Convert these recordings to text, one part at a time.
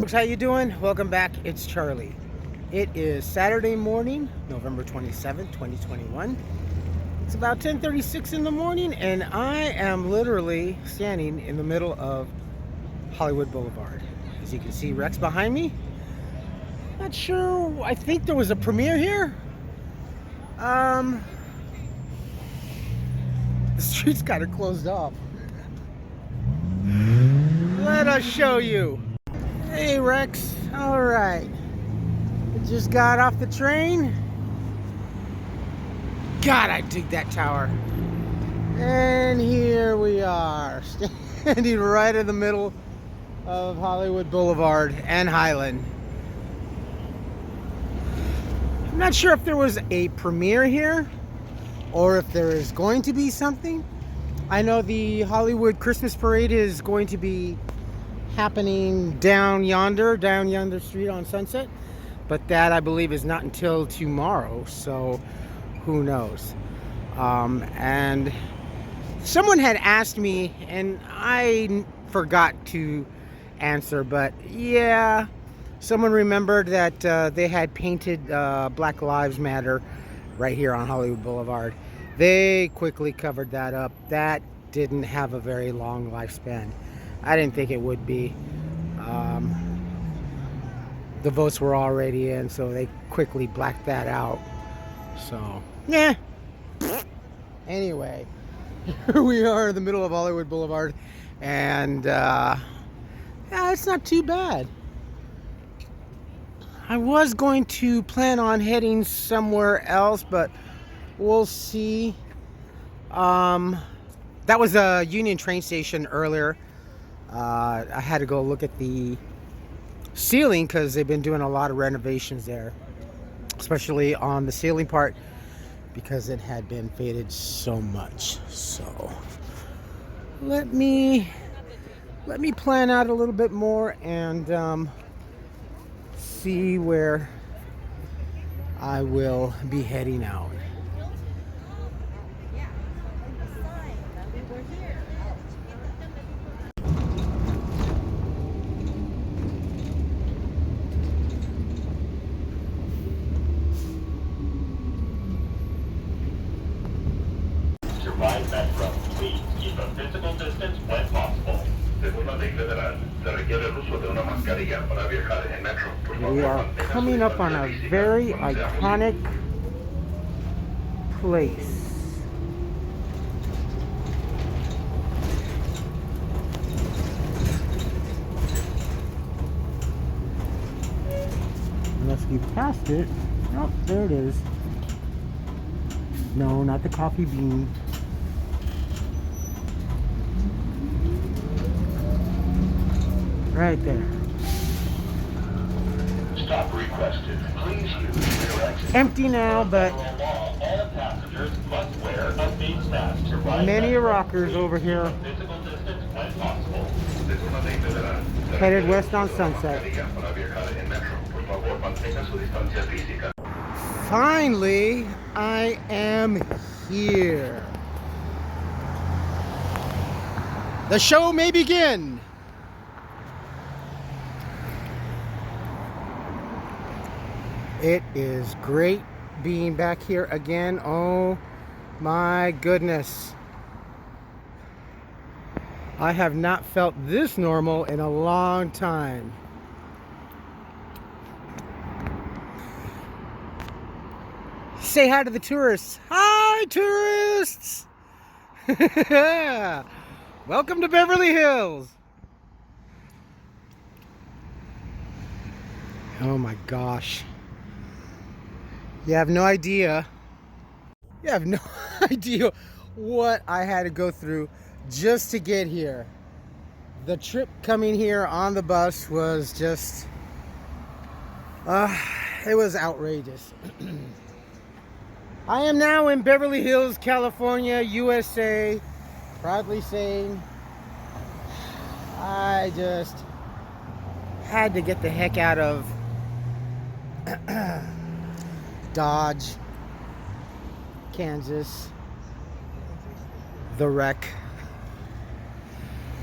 Folks, how you doing? Welcome back. It's Charlie. It is Saturday morning, November 27th, 2021. It's about 10:36 in the morning, and I am literally standing in the middle of Hollywood Boulevard. As you can see, Rex behind me. Not sure. I think there was a premiere here. The street's kind of closed off. Let us show you. Hey Rex, all right. Just got off the train. God, I dig that tower. And here we are, standing right in the middle of Hollywood Boulevard and Highland. I'm not sure if there was a premiere here or if there is going to be something. I know the Hollywood Christmas Parade is going to be happening down yonder street on Sunset, but that I believe is not until tomorrow, so who knows. And someone had asked me and I forgot to answer, but yeah, someone remembered that they had painted Black Lives Matter right here on Hollywood Boulevard. They quickly covered that up. That didn't have a very long lifespan. I didn't think it would be. The votes were already in, so they quickly blacked that out. So, yeah. Anyway, here we are in the middle of Hollywood Boulevard, and yeah, it's not too bad. I was going to plan on heading somewhere else, but we'll see. That was a Union train station earlier. I had to go look at the ceiling because they've been doing a lot of renovations there, especially on the ceiling part because it had been faded so much. So let me plan out a little bit more and see where I will be heading out. Ride Metro. Please keep a physical distance when possible. Según la ley federal, se requiere el uso de una mascarilla para viajar en metro. We are coming up on a very iconic place. Unless we passed it. Oh, there it is. No, not the coffee bean. Right there. Stop requested. Please use rear exit. Empty now, but All passengers must wear a face mask to ride many Metro. rockers over here. Physical possible. Recuerde deberá Headed west on Sunset. para viajar en metro. Por favor, mantenga su distancia física. Finally, I am here. The show may begin. It is great being back here again. Oh my goodness. I have not felt this normal in a long time. Say hi to the tourists. Hi, tourists! Welcome to Beverly Hills. Oh my gosh. You have no idea. You have no idea what I had to go through just to get here. The trip coming here on the bus was just, it was outrageous. I am now in Beverly Hills, California, USA. Proudly saying, I just had to get the heck out of Dodge, Kansas, the wreck,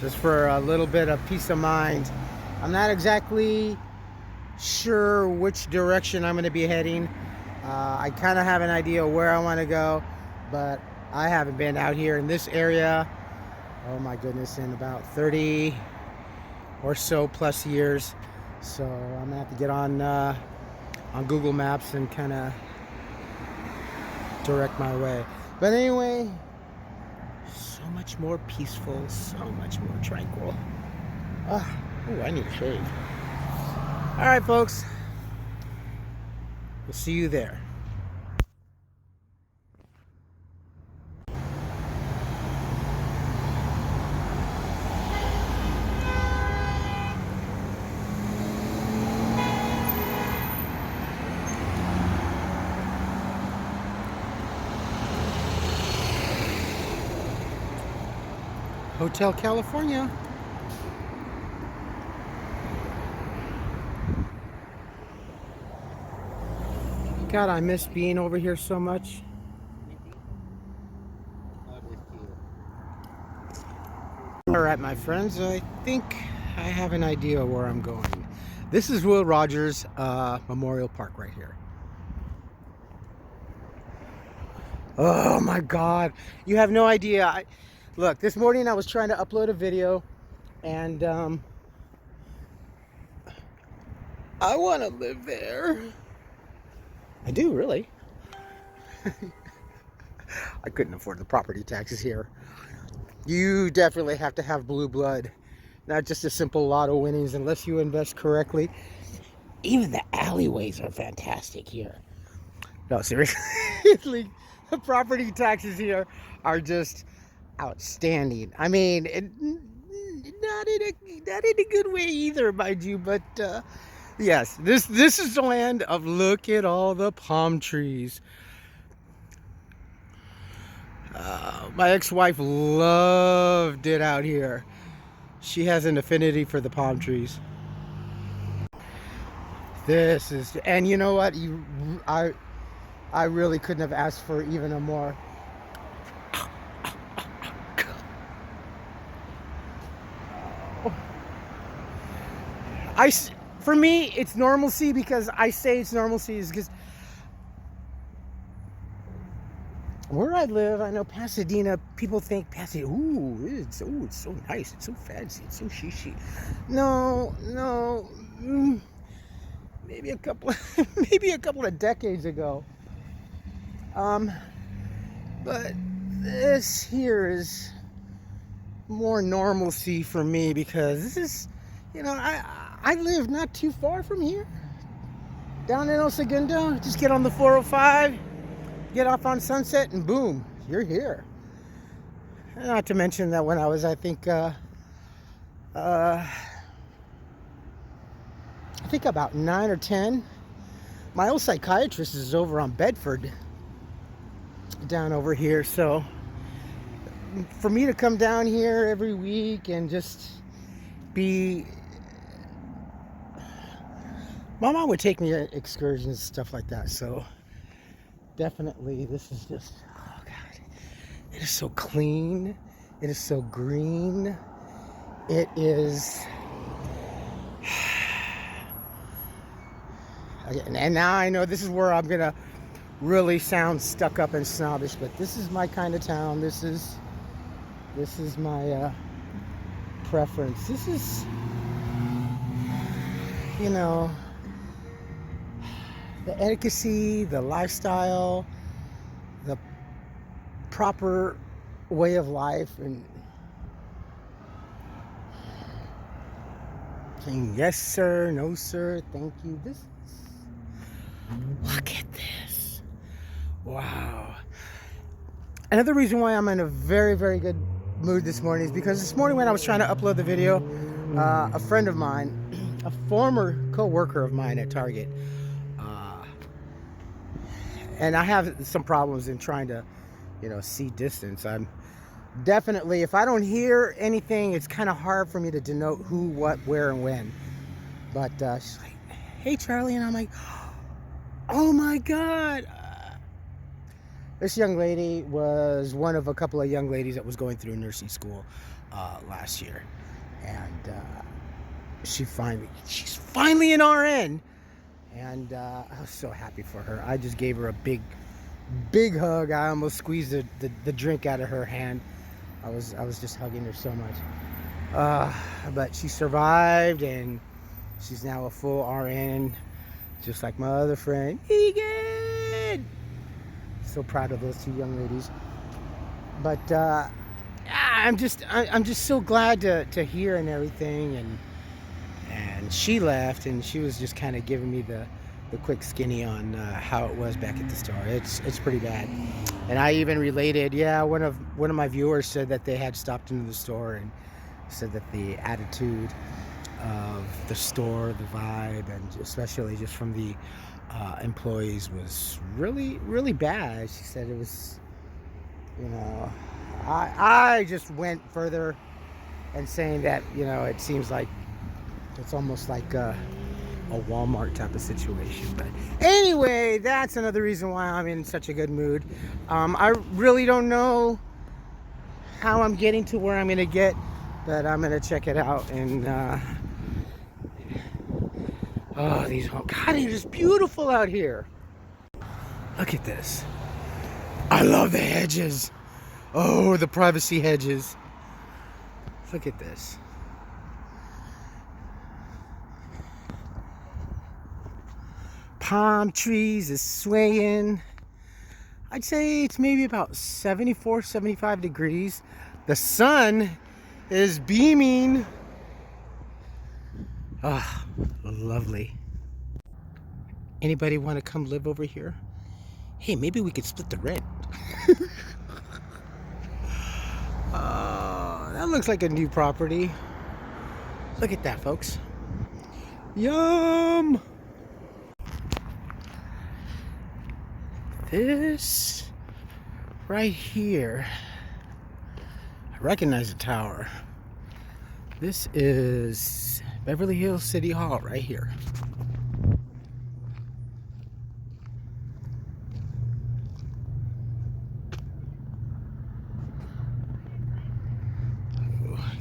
just for a little bit of peace of mind. I'm not exactly sure which direction I'm going to be heading. I kind of have an idea where I want to go, but I haven't been out here in this area, oh my goodness, in about 30 or so plus years. So I'm gonna have to get on Google Maps and kind of direct my way. But anyway, so much more peaceful, so much more tranquil. Oh, I need a shave. All right, folks. We'll see you there. Hotel California. God, I miss being over here so much. All right, my friends, I think I have an idea where I'm going. This is Will Rogers Memorial Park right here. Oh my God, you have no idea. Look, this morning I was trying to upload a video, and I want to live there. I do, really. I couldn't afford the property taxes here. You definitely have to have blue blood, not just a simple lotto winnings, unless you invest correctly. Even the alleyways are fantastic here. No, seriously, the property taxes here are just outstanding. I mean, not in a good way either, mind you, but yes, this is the land of look at all the palm trees. My ex-wife loved it out here. She has an affinity for the palm trees. This is, and you know what? I really couldn't have asked for even a more. For me, it's normalcy, because I say it's normalcy is because where I live, I know Pasadena, people think Pasadena, it's so nice, it's so fancy, it's so shishi. No, maybe a couple of decades ago. But this here is more normalcy for me, because this is, you know, I live not too far from here, down in El Segundo. Just get on the 405, get off on Sunset, and boom, you're here. Not to mention that when I was, I think about 9 or 10, my old psychiatrist is over on Bedford, down over here. So for me to come down here every week and just be... My mom would take me on excursions and stuff like that, so definitely this is just, oh God, it is so clean, it is so green, it is, and now I know this is where I'm gonna really sound stuck up and snobbish, but this is my kind of town. This is my preference. This is, you know, the etiquette, the lifestyle, the proper way of life, and saying yes sir, no sir, thank you. This is, look at this. Wow. Another reason why I'm in a very, very good mood this morning is because this morning when I was trying to upload the video, a friend of mine, a former co-worker of mine at Target, and I have some problems in trying to, you know, see distance. I'm definitely, if I don't hear anything, it's kind of hard for me to denote who, what, where, and when. But she's like, hey, Charlie. And I'm like, oh my God. This young lady was one of a couple of young ladies that was going through nursing school last year. And she's finally an RN. And I was so happy for her. I just gave her a big hug. I almost squeezed the drink out of her hand. I was just hugging her so much. But she survived, and she's now a full RN, just like my other friend, Egan. So proud of those two young ladies. But I'm just so glad to hear and everything. And she left, and she was just kind of giving me the quick skinny on how it was back at the store. It's pretty bad. And I even related, yeah, one of my viewers said that they had stopped into the store and said that the attitude of the store, the vibe, and especially just from the employees was really, really bad. She said it was, you know, I just went further and saying that, you know, it seems like it's almost like a Walmart type of situation. But anyway, that's another reason why I'm in such a good mood. I really don't know how I'm getting to where I'm gonna get, but I'm gonna check it out. And oh, these homes, God, it is beautiful out here. Look at this. I love the hedges. Oh, the privacy hedges. Look at this. Palm trees is swaying. I'd say it's maybe about 74, 75 degrees. The sun is beaming. Ah, lovely. Anybody want to come live over here? Hey, maybe we could split the rent. That looks like a new property. Look at that, folks. Yum! This right here, I recognize the tower. This is Beverly Hills City Hall right here.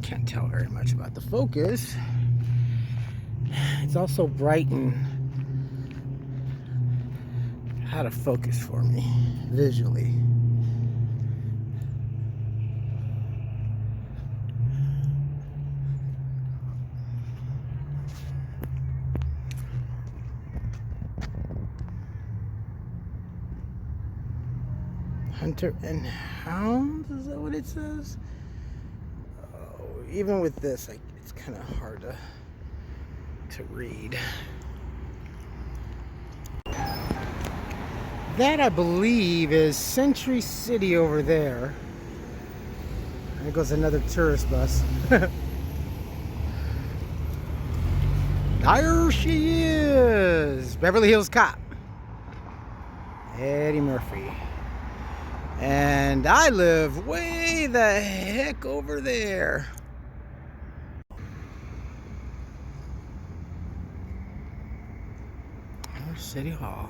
Can't tell very much about the focus. It's also bright and out of focus for me visually. Hunter and Hounds, is that what it says? Even with this, like, it's kind of hard to read. That, I believe, is Century City over there. There goes another tourist bus. There she is, Beverly Hills Cop, Eddie Murphy. And I live way the heck over there. There's City Hall.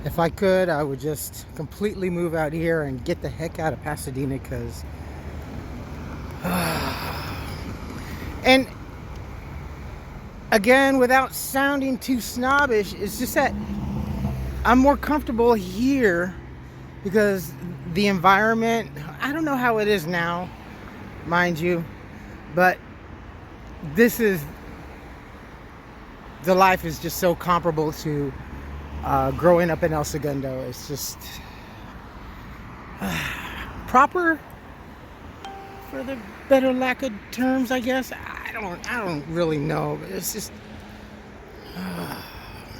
If I could, I would just completely move out here and get the heck out of Pasadena, because and again, without sounding too snobbish, it's just that I'm more comfortable here because the environment, I don't know how it is now, mind you, but this is, the life is just so comparable to growing up in El Segundo. It's just proper, for the better lack of terms, I guess. I don't really know, but it's just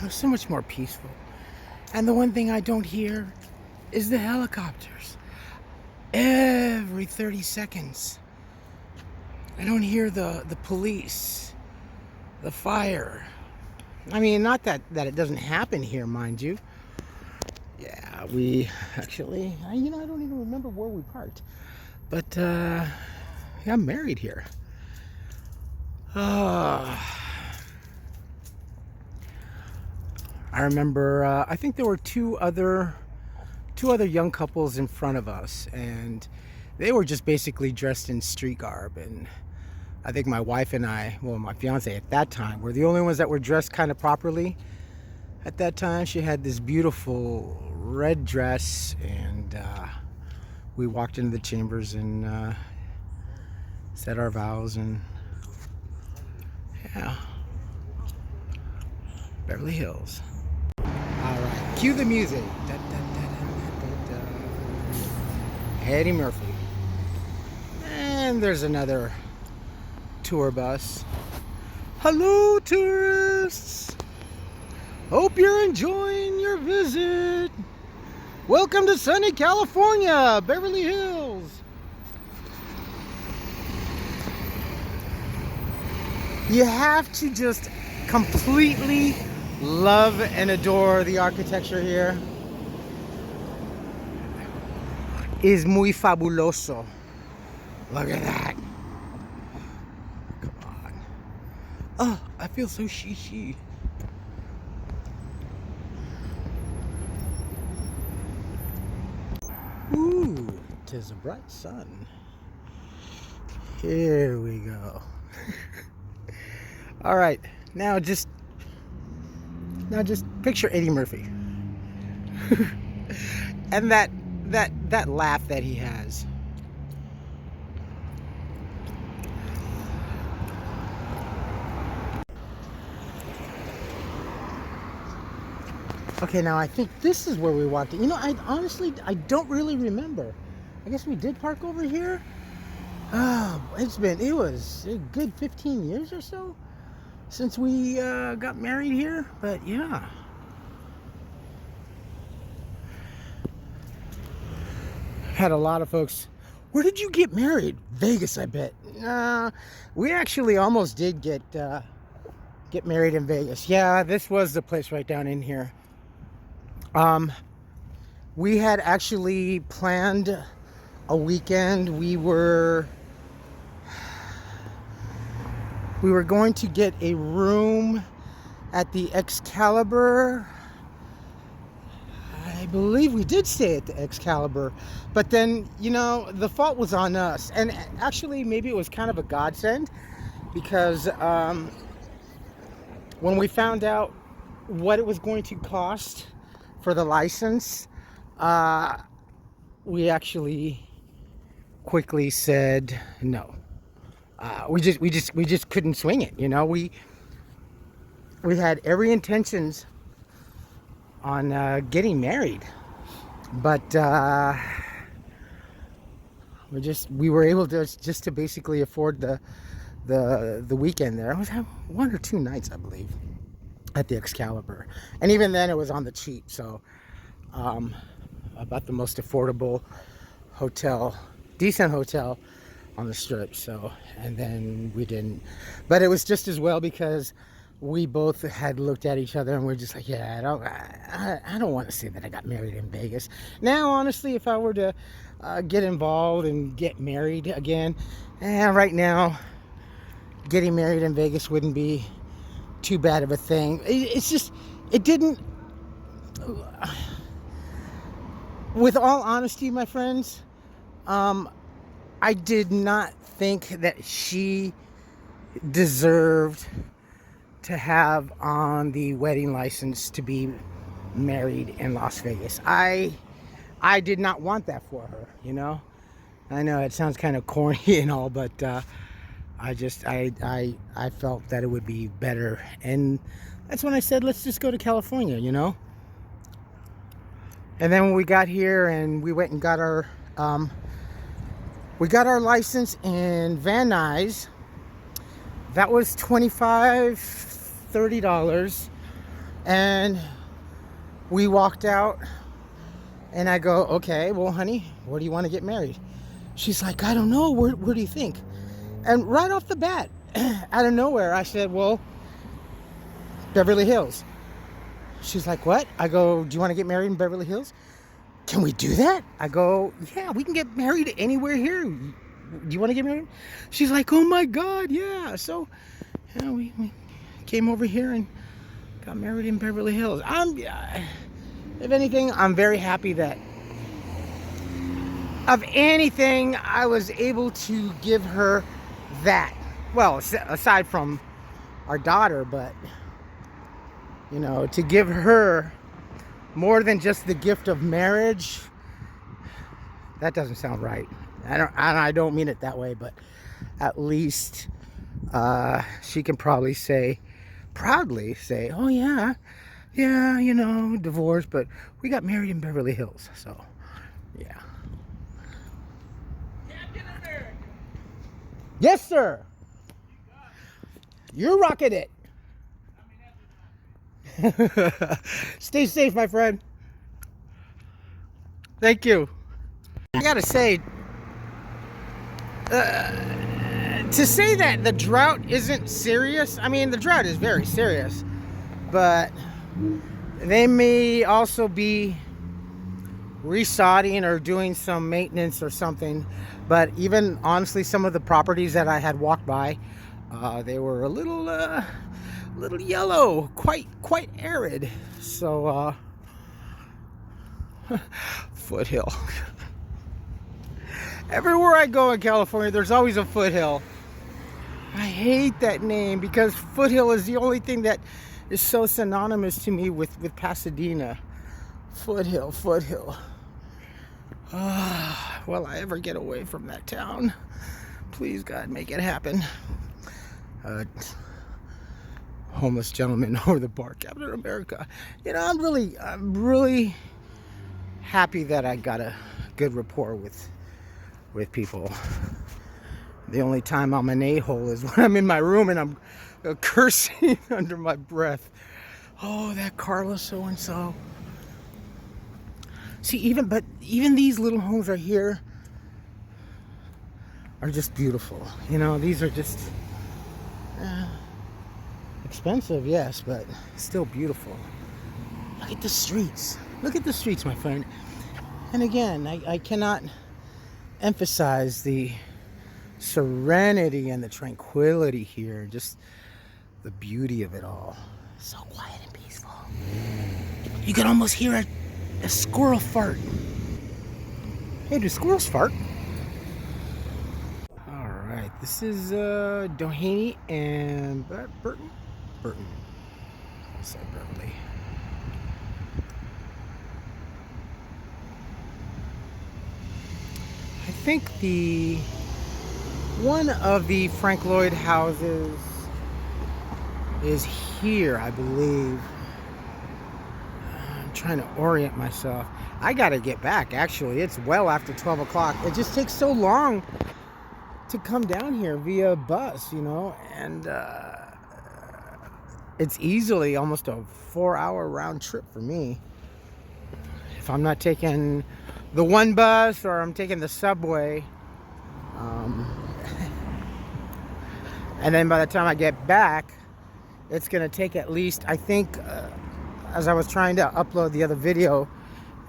it's so much more peaceful. And the one thing I don't hear is the helicopters. Every 30 seconds, I don't hear the police, the fire. I mean, not that it doesn't happen here, mind you. Yeah, we actually, I don't even remember where we parked. But, yeah, I'm married here. I remember, I think there were two other young couples in front of us, and they were just basically dressed in street garb. And I think my wife and I, well, my fiance at that time, were the only ones that were dressed kind of properly. At that time, she had this beautiful red dress, and we walked into the chambers and said our vows, and yeah, Beverly Hills. All right, cue the music. Da, da, da, da, da, da. Eddie Murphy. And there's another tour bus. Hello, tourists. Hope you're enjoying your visit. Welcome to sunny California, Beverly Hills. You have to just completely love and adore the architecture here. Is muy fabuloso. Look at that. Come on. Oh, I feel so she. Ooh, 'tis a bright sun. Here we go. All right, now just picture Eddie Murphy and that laugh that he has. Okay, now I think this is where we walked in. I don't really remember. I guess we did park over here. Oh, it was a good 15 years or so since we got married here, but yeah. Had a lot of folks, where did you get married? Vegas, I bet. We actually almost did get married in Vegas. Yeah, this was the place right down in here. We had actually planned a weekend. We were going to get a room at the Excalibur. I believe we did stay at the Excalibur, but then, the fault was on us. And actually, maybe it was kind of a godsend, because when we found out what it was going to cost for the license, we actually quickly said no. We just couldn't swing it. We had every intentions on getting married, but we were able to basically afford the weekend there. I was having 1 or 2 nights, I believe, at the Excalibur, and even then it was on the cheap. So about the most affordable hotel, decent hotel on the Strip. So, and then we didn't. But it was just as well because we both had looked at each other and we're just like, yeah, I don't want to say that I got married in Vegas. Now, honestly, if I were to get involved and get married again, right now, getting married in Vegas wouldn't be too bad of a thing. It's just, it didn't, with all honesty, my friends, I did not think that she deserved to have on the wedding license to be married in Las Vegas. I did not want that for her, you know. I know it sounds kind of corny and all, but I felt that it would be better, and that's when I said, let's just go to California, you know. And then when we got here and we went and got our license in Van Nuys, that was $25-30, and we walked out, and I go, okay, well, honey, where do you want to get married? She's like, I don't know, where do you think? And right off the bat, out of nowhere, I said, well, Beverly Hills. She's like, what? I go, do you want to get married in Beverly Hills? Can we do that? I go, yeah, we can get married anywhere here. Do you want to get married? She's like, oh my God, yeah. So, yeah, we came over here and got married in Beverly Hills. If anything, I'm very happy that, of anything, I was able to give her that. Well, aside from our daughter, but, you know, to give her more than just the gift of marriage, that doesn't sound right. I don't mean it that way, but at least she can proudly say, oh yeah, you know, divorce, but we got married in Beverly Hills. So, yeah. Yes, sir. You're rocking it. Stay safe, my friend. Thank you. I gotta say, to say that the drought isn't serious, I mean, the drought is very serious, but they may also be resodding or doing some maintenance or something. But even honestly, some of the properties that I had walked by, they were a little yellow, quite arid. So foothill. Everywhere I go in California, there's always a foothill. I hate that name because foothill is the only thing that is so synonymous to me with Pasadena. Foothill. Will I ever get away from that town? Please, God, make it happen. Homeless gentleman over the bar, Captain America. You know, I'm really happy that I got a good rapport with people. The only time I'm an a-hole is when I'm in my room and I'm cursing under my breath. Oh, that Carla so-and-so. See, even these little homes right here are just beautiful. You know, these are just expensive, yes, but still beautiful. Look at the streets. Look at the streets, my friend. And again, I cannot emphasize the serenity and the tranquility here. Just the beauty of it all. So quiet and peaceful. You can almost hear a squirrel fart. Hey, do squirrels fart? Alright, this is Doheny and Burton. I said Beverly. I think one of the Frank Lloyd houses is here, I believe. I'm trying to orient myself. I gotta get back, actually. It's well after 12 o'clock. It just takes so long to come down here via bus, you know, and it's easily almost a 4-hour round trip for me. If I'm not taking the one bus or I'm taking the subway, And then by the time I get back, it's gonna take at least, I think, as I was trying to upload the other video,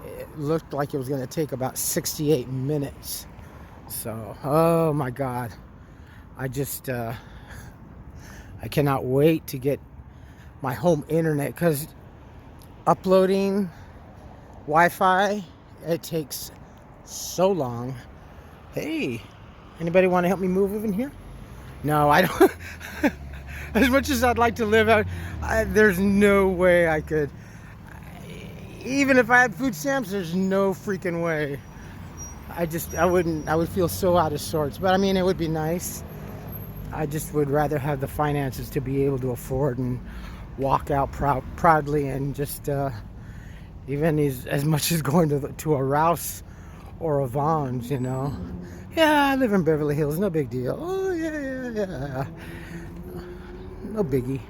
it looked like it was gonna take about 68 minutes. So, oh my God. I just, I cannot wait to get my home internet, because uploading Wi-Fi, it takes so long. Hey, anybody want to help me move in here? No, I don't. As much as I'd like to live out, there's no way I could. Even if I had food stamps, there's no freaking way. I would feel so out of sorts. But I mean, it would be nice. I just would rather have the finances to be able to afford and walk out proudly, and just even as much as going to a Rouse or a Vaughn's, you know. Yeah, I live in Beverly Hills, no big deal. Oh yeah, no biggie.